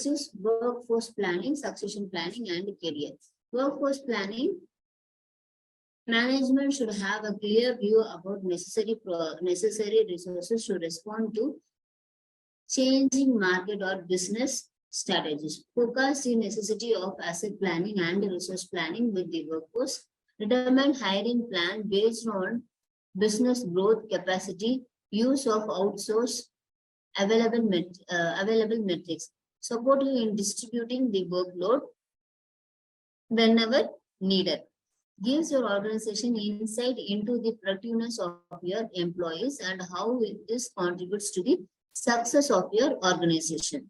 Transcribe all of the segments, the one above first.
Next is workforce planning, succession planning, and career. Workforce planning. Management should have a clear view about necessary resources to respond to changing market or business strategies. Focus the necessity of asset planning and resource planning with the workforce. Determine hiring plan based on business growth capacity, use of outsource, available metrics. Support you in distributing the workload whenever needed. Gives your organization insight into the productiveness of your employees and how this contributes to the success of your organization.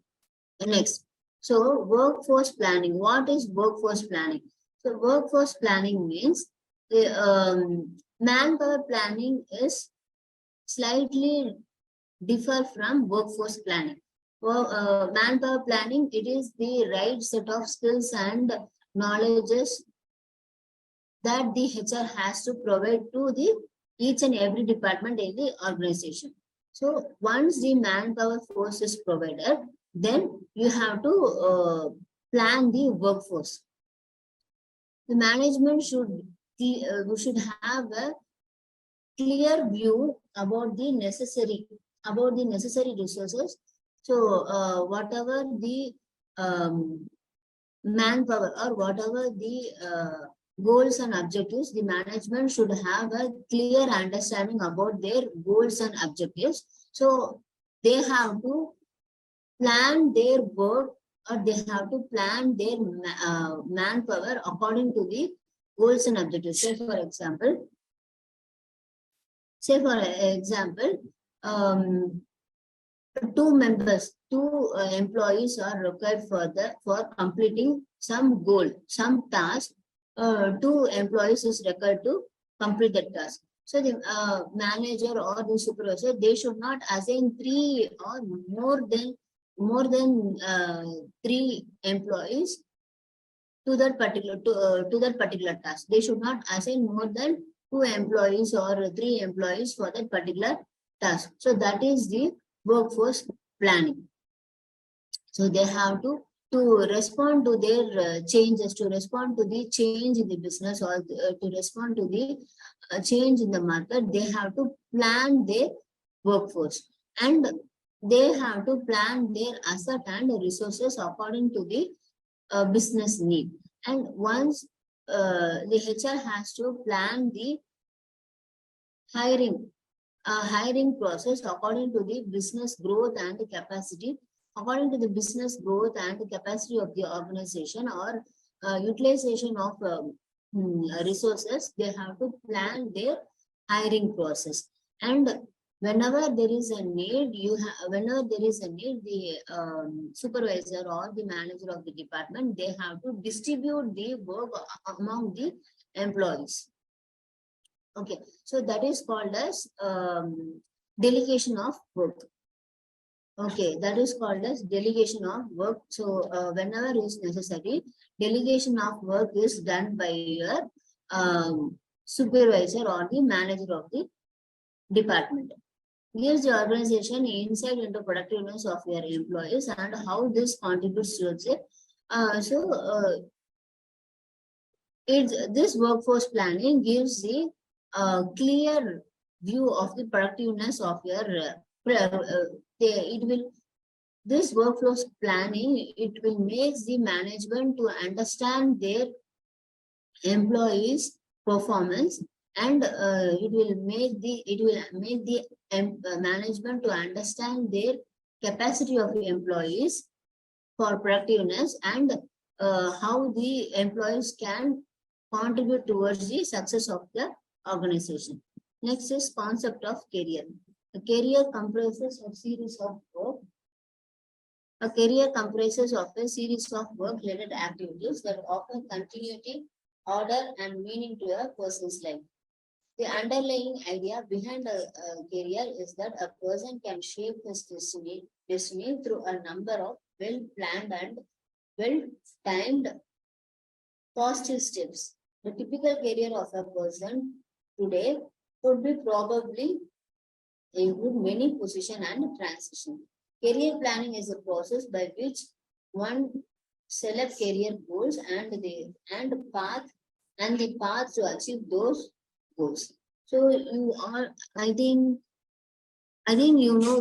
Next, so workforce planning. What is workforce planning? So workforce planning means the manpower planning is slightly differ from workforce planning. For manpower planning, it is the right set of skills and knowledges that the HR has to provide to the each and every department in the organization. So once the manpower force is provided, then you have to plan the workforce. The management should have a clear view about the necessary resources. So whatever the manpower or whatever the goals and objectives, the management should have a clear understanding about their goals and objectives. So they have to plan their work, or they have to plan their manpower according to the goals and objectives. Say for example, two employees are required for completing some goal, some task. Two employees is required to complete the task. So the manager or the supervisor, they should not assign 3 or more than 3 employees to that particular task. They should not assign more than 2 employees or 3 employees for that particular task. So that is the workforce planning. So they have to respond to their changes, to respond to the change in the business, or to respond to the change in the market. They have to plan their workforce, and they have to plan their asset and resources according to the business need. And once the HR has to plan the hiring process according to the business growth and capacity, according to the business growth and capacity of the organization, or utilization of resources. They have to plan their hiring process. And whenever there is a need, the supervisor or the manager of the department, they have to distribute the work among the employees. Okay, so that is called as delegation of work. Okay, that is called as delegation of work. So whenever is necessary, delegation of work is done by your supervisor or the manager of the department. Gives the organization insight into productiveness of your employees and how this contributes to it. This workforce planning gives the clear view of the productiveness of your this workforce planning, it will make the management to understand their employees' performance, and it will make the management to understand their capacity of the employees for productiveness, and how the employees can contribute towards the success of the organization. Next is concept of career. A career comprises of series of work. A career comprises of a series of work-related activities that offer continuity, order, and meaning to a person's life. The underlying idea behind a career is that a person can shape his destiny through a number of well-planned and well-timed positive steps. The typical career of a person today could be probably include many position and transition. Career planning is a process by which one select career goals and the path to achieve those goals. So you are, I think you know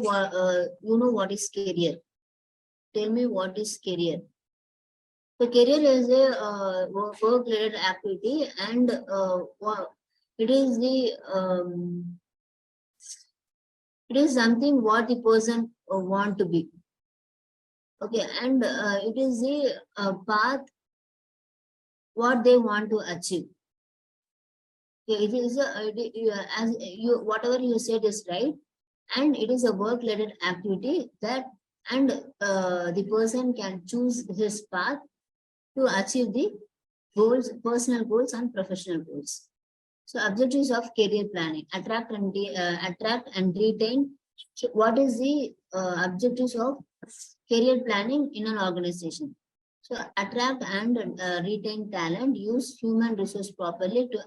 what is career. Tell me what is career. So career is a work-related activity, and it is the it is something what the person want to be. Okay, and it is the path what they want to achieve. Okay, it is as you whatever you said is right, and it is a work-related activity that, and the person can choose his path to achieve the goals, personal goals and professional goals. So objectives of career planning: attract and retain. So what is the objectives of career planning in an organization? So attract and retain talent, use human resource properly to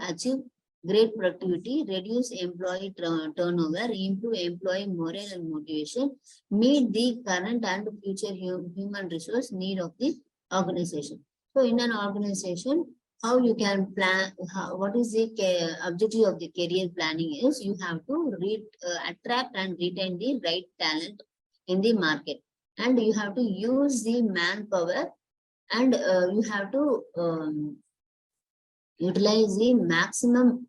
achieve great productivity, reduce employee turnover, improve employee morale and motivation, meet the current and future human resource need of the organization. So in an organization, how you can plan, what is the objective of the career planning is you have to attract and retain the right talent in the market, and you have to use the manpower, and you have to utilize the maximum,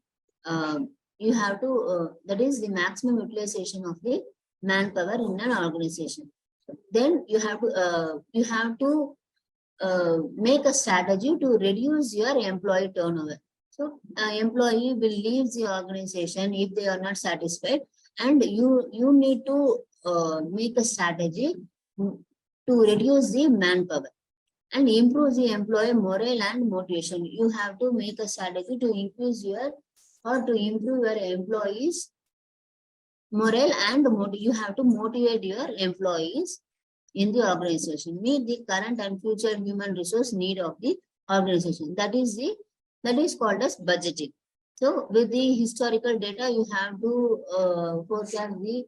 you have to, that is the maximum utilization of the manpower in an organization. Then you have to make a strategy to reduce your employee turnover. So employee will leave the organization if they are not satisfied, and you need to make a strategy to reduce the manpower and improve the employee morale and motivation. You have to make a strategy to increase your or to improve your employees morale and you have to motivate your employees in the organization, meet the current and future human resource need of the organization. That is called as budgeting. So with the historical data, you have to forecast the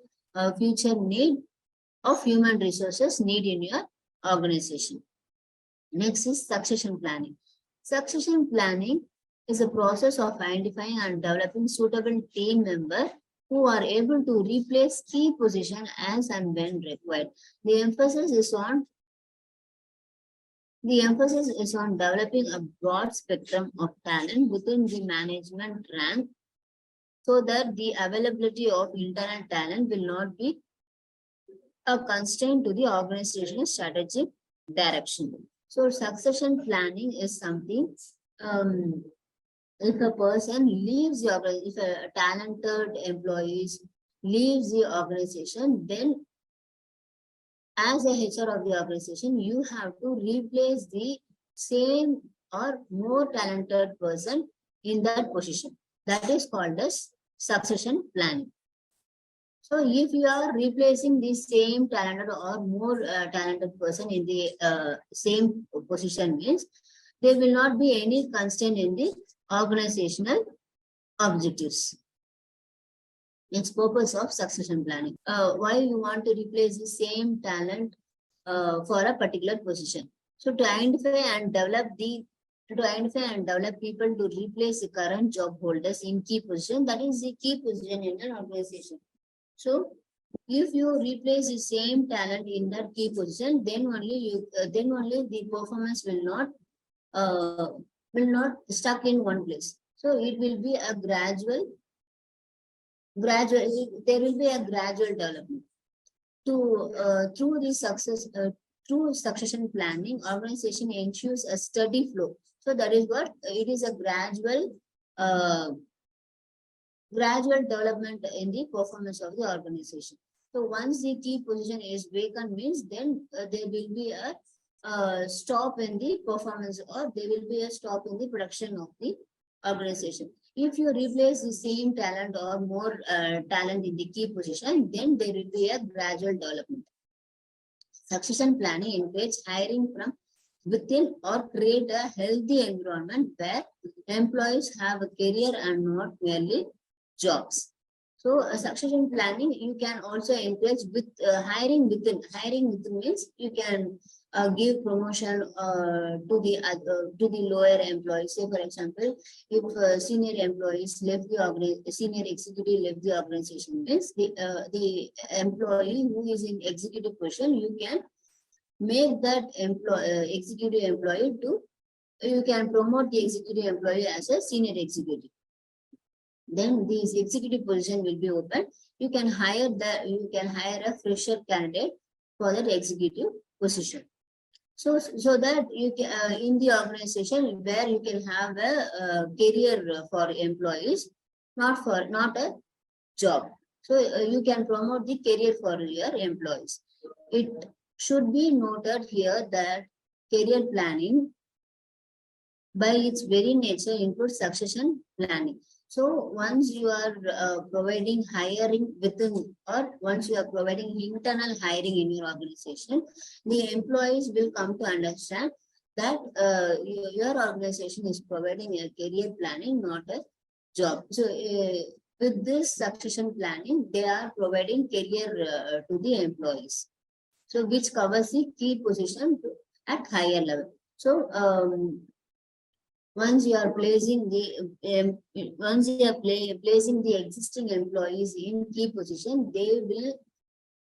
future need of human resources need in your organization. Next is succession planning. Succession planning is a process of identifying and developing suitable team members who are able to replace key position as and when required. The emphasis is on developing a broad spectrum of talent within the management rank, so that the availability of internal talent will not be a constraint to the organization's strategic direction. So succession planning is something, if a person leaves the organization, if a talented employees leaves the organization, then as a HR of the organization, you have to replace the same or more talented person in that position. That is called as succession planning. So if you are replacing the same talented or more talented person in the same position, means there will not be any constraint in the organizational objectives. It's purpose of succession planning. Why you want to replace the same talent for a particular position? So to identify and develop people to replace the current job holders in key position, that is the key position in an organization. So if you replace the same talent in that key position, then only the performance will not stuck in one place. So it will be a gradual development. Through succession planning, organization ensures a steady flow. So that is what it is, a gradual development in the performance of the organization. So once the key position is vacant, means then there will be a stop in the performance, or there will be a stop in the production of the organization. If you replace the same talent or more talent in the key position, then there will be a gradual development. Succession planning encourages hiring from within or create a healthy environment where employees have a career and not merely jobs. So succession planning, you can also encourage with hiring within. Hiring within means you can give promotion to the lower employees. Say, for example, if senior employees left the senior executive left the organization, means the employee who is in executive position, you can make that executive employee to, you can promote the executive employee as a senior executive. Then this executive position will be open. You can hire a fresher candidate for that executive position. So that you can in the organization where you can have a career for employees, not a job. So you can promote the career for your employees. It should be noted here that career planning by its very nature includes succession planning. So once you are providing hiring within, or once you are providing internal hiring in your organization, the employees will come to understand that your organization is providing a career planning, not a job. So with this succession planning, they are providing career to the employees. So which covers the key position at higher level. So once you are placing the placing the existing employees in key position, they will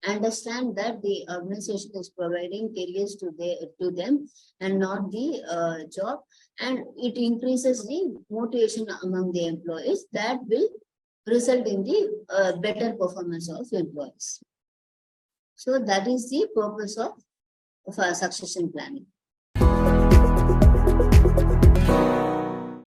understand that the organization is providing careers to them and not the job, and it increases the motivation among the employees. That will result in the better performance of employees. So that is the purpose of succession planning.